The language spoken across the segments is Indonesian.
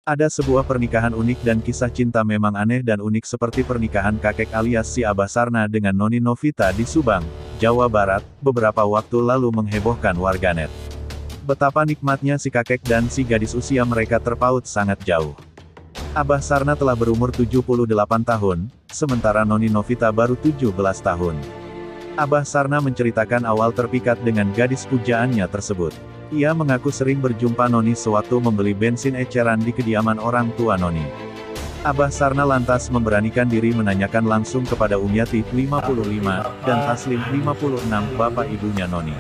Ada sebuah pernikahan unik dan kisah cinta memang aneh dan unik seperti pernikahan kakek alias si Abah Sarna dengan Noni Novita di Subang, Jawa Barat, beberapa waktu lalu menghebohkan warganet. Betapa nikmatnya si kakek dan si gadis usia mereka terpaut sangat jauh. Abah Sarna telah berumur 78 tahun, sementara Noni Novita baru 17 tahun. Abah Sarna menceritakan awal terpikat dengan gadis pujaannya tersebut. Ia mengaku sering berjumpa Noni sewaktu membeli bensin eceran di kediaman orang tua Noni. Abah Sarna lantas memberanikan diri menanyakan langsung kepada Umyati, 55, dan Taslim, 56, bapak ibunya Noni.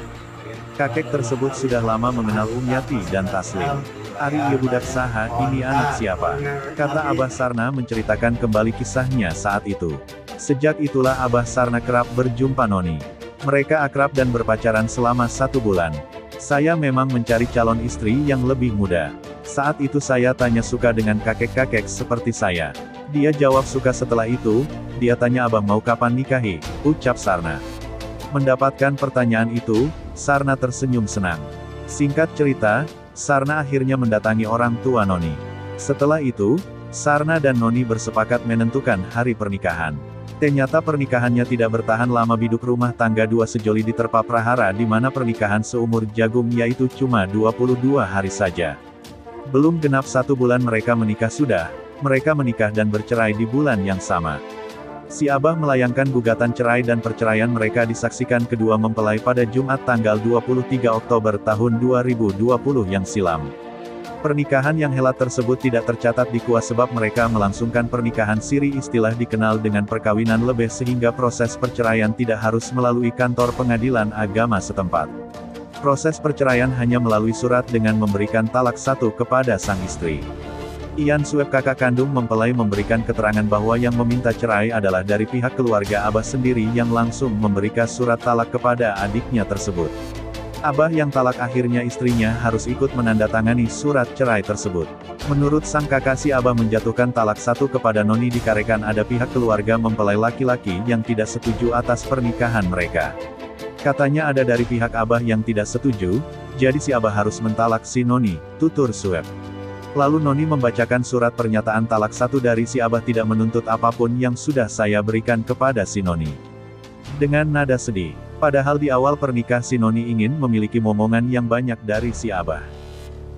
Kakek tersebut sudah lama mengenal Umyati dan Taslim. "Ari ieu budak saha, ini anak siapa?" kata Abah Sarna menceritakan kembali kisahnya saat itu. Sejak itulah Abah Sarna kerap berjumpa Noni. Mereka akrab dan berpacaran selama 1 bulan. "Saya memang mencari calon istri yang lebih muda. Saat itu saya tanya suka dengan kakek-kakek seperti saya. Dia jawab suka. Setelah itu, dia tanya abah mau kapan nikahi," ucap Sarna. Mendapatkan pertanyaan itu, Sarna tersenyum senang. Singkat cerita, Sarna akhirnya mendatangi orang tua Noni. Setelah itu, Sarna dan Noni bersepakat menentukan hari pernikahan. Ternyata pernikahannya tidak bertahan lama. Biduk rumah tangga dua sejoli diterpa prahara di mana pernikahan seumur jagung yaitu cuma 22 hari saja. Belum genap 1 bulan mereka menikah sudah, mereka menikah dan bercerai di bulan yang sama. Si Abah melayangkan gugatan cerai dan perceraian mereka disaksikan kedua mempelai pada Jumat tanggal 23 Oktober tahun 2020 yang silam. Pernikahan yang helat tersebut tidak tercatat di KUA sebab mereka melangsungkan pernikahan siri, istilah dikenal dengan perkawinan lebih, sehingga proses perceraian tidak harus melalui kantor pengadilan agama setempat. Proses perceraian hanya melalui surat dengan memberikan talak 1 kepada sang istri. Ian Sueb, kakak kandung mempelai, memberikan keterangan bahwa yang meminta cerai adalah dari pihak keluarga Abah sendiri yang langsung memberikan surat talak kepada adiknya tersebut. Abah yang talak akhirnya istrinya harus ikut menandatangani surat cerai tersebut. Menurut sang kakak, si Abah menjatuhkan talak 1 kepada Noni dikarenakan ada pihak keluarga mempelai laki-laki yang tidak setuju atas pernikahan mereka. Katanya ada dari pihak Abah yang tidak setuju, jadi si Abah harus mentalak si Noni, tutur Sueb. Lalu Noni membacakan surat pernyataan talak 1 dari si Abah, tidak menuntut apapun yang sudah saya berikan kepada si Noni. Dengan nada sedih. Padahal di awal pernikah si Noni ingin memiliki momongan yang banyak dari si Abah.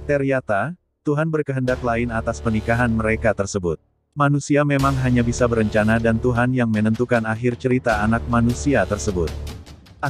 Ternyata, Tuhan berkehendak lain atas pernikahan mereka tersebut. Manusia memang hanya bisa berencana dan Tuhan yang menentukan akhir cerita anak manusia tersebut. *********